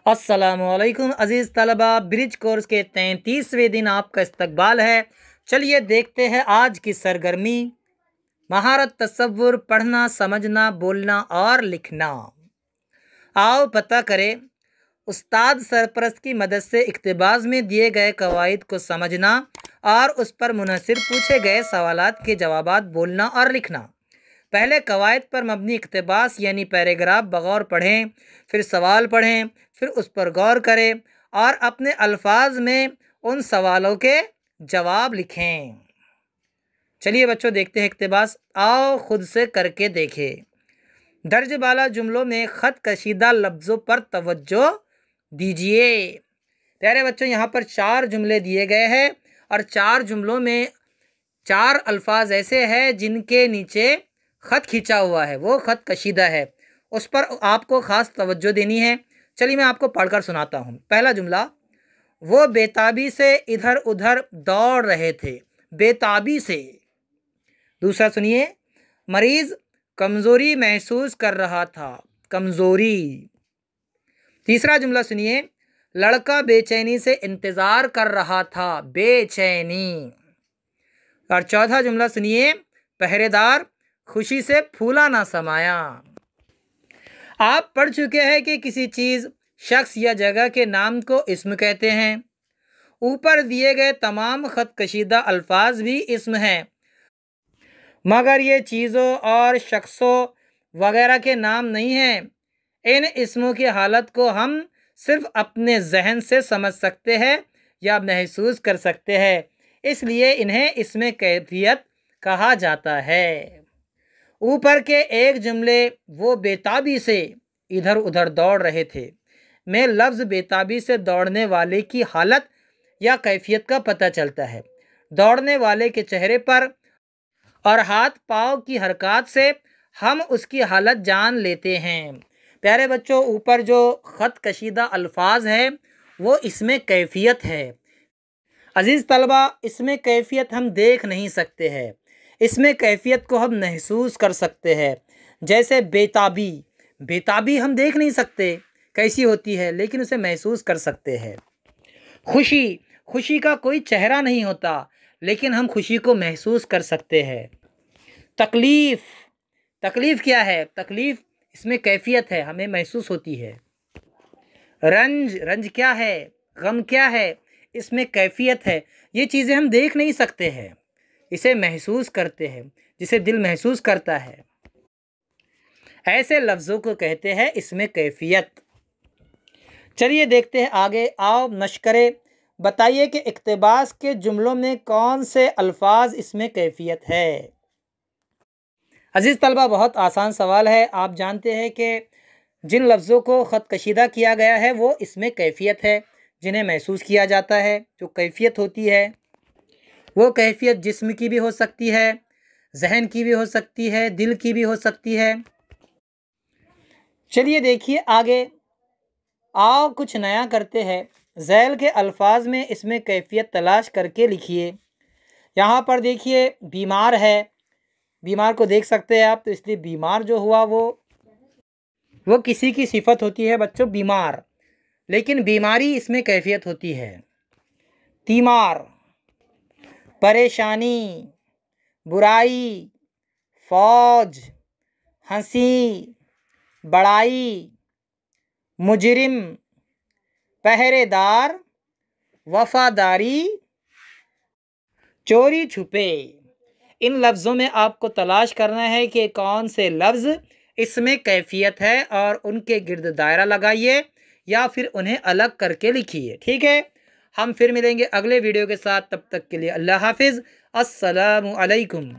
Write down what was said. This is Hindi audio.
अस्सलामुअलैकुम अज़ीज़ तलबा, ब्रिज कोर्स के 33वें दिन आपका इस्तकबाल है। चलिए देखते हैं आज की सरगर्मी। महारत तसव्वुर, पढ़ना, समझना, बोलना और लिखना। आओ पता करें। उस्ताद सरपरस्त की मदद से इक़्तिबास में दिए गए कवायद को समझना और उस पर मुनहसिर पूछे गए सवालात के जवाबात बोलना और लिखना। पहले कवायद पर मबनी इक़्तिबास यानी पैराग्राफ बगौर पढ़ें, फिर सवाल पढ़ें, फिर उस पर गौर करें और अपने अल्फाज में उन सवालों के जवाब लिखें। चलिए बच्चों देखते हैं इक़्तिबास। आओ खुद से करके देखें। दर्ज बाला जुमलों में ख़त कशीदा लफ्ज़ों पर तवज्जो दीजिए। प्यारे बच्चों, यहाँ पर 4 जुमले दिए गए हैं और 4 जुमलों में 4 अल्फाज ऐसे हैं जिनके नीचे ख़त खींचा हुआ है, वो ख़त कशीदा है, उस पर आपको ख़ास तवज्जो देनी है। चलिए मैं आपको पढ़कर सुनाता हूँ। पहला जुमला, वो बेताबी से इधर उधर दौड़ रहे थे, बेताबी से। दूसरा सुनिए, मरीज़ कमज़ोरी महसूस कर रहा था, कमज़ोरी। तीसरा जुमला सुनिए, लड़का बेचैनी से इंतज़ार कर रहा था, बेचैनी। और चौथा जुमला सुनिए, पहरेदार खुशी से फूला ना समाया। आप पढ़ चुके हैं कि किसी चीज़, शख्स या जगह के नाम को इस्म कहते हैं। ऊपर दिए गए तमाम ख़त कशीदा अल्फाज भी इस्म हैं, मगर ये चीज़ों और शख्सों वगैरह के नाम नहीं हैं। इन इस्मों की हालत को हम सिर्फ़ अपने जहन से समझ सकते हैं या महसूस कर सकते हैं, इसलिए इन्हें इस्म कैफियत कहा जाता है। ऊपर के एक जुमले वो बेताबी से इधर उधर दौड़ रहे थे में लफ्ज़ बेताबी से दौड़ने वाले की हालत या कैफियत का पता चलता है। दौड़ने वाले के चेहरे पर और हाथ पाँव की हरकत से हम उसकी हालत जान लेते हैं। प्यारे बच्चों, ऊपर जो ख़त कशीदा अल्फाज है वो इसमें कैफियत है। अज़ीज़ तलबा, इसमें कैफियत हम देख नहीं सकते हैं, इसमें कैफियत को हम महसूस कर सकते हैं। जैसे बेताबी, बेताबी हम देख नहीं सकते कैसी होती है, लेकिन उसे महसूस कर सकते हैं। खुशी, खुशी का कोई चेहरा नहीं होता, लेकिन हम खुशी को महसूस कर सकते हैं। तकलीफ़, तकलीफ़ क्या है? तकलीफ़ इसमें कैफियत है, हमें महसूस होती है। रंज, रंज क्या है? गम क्या है? इसमें कैफियत है। ये चीज़ें हम देख नहीं सकते हैं, इसे महसूस करते हैं, जिसे दिल महसूस करता है। ऐसे लफ्ज़ों को कहते हैं इसमें कैफियत। चलिए देखते हैं आगे। आओ नश्करे, बताइए कि इक़्तिबास के जुमलों में कौन से अल्फाज इसमें कैफियत है। अज़ीज़ तलबा, बहुत आसान सवाल है। आप जानते हैं कि जिन लफ्ज़ों को ख़त कशीदा किया गया है वो इसमें कैफियत है, जिन्हें महसूस किया जाता है। जो कैफियत होती है वो कैफियत जिस्म की भी हो सकती है, जहन की भी हो सकती है, दिल की भी हो सकती है। चलिए देखिए आगे। आओ कुछ नया करते हैं। ज़ैल के अल्फाज में इसमें कैफियत तलाश करके लिखिए। यहाँ पर देखिए बीमार है, बीमार को देख सकते हैं आप, तो इसलिए बीमार जो हुआ वो किसी की सिफत होती है बच्चों, बीमार, लेकिन बीमारी इसमें कैफियत होती है। तीमार, परेशानी, बुराई, फौज, हंसी, बड़ाई, मुजरिम, पहरेदार, वफादारी, चोरी छुपे। इन लफ्ज़ों में आपको तलाश करना है कि कौन से लफ्ज़ इसमें कैफियत है और उनके गिर्द दायरा लगाइए या फिर उन्हें अलग करके लिखिए। ठीक है, हम फिर मिलेंगे अगले वीडियो के साथ। तब तक के लिए अल्लाह हाफिज़, अस्सलामु अलैकुम।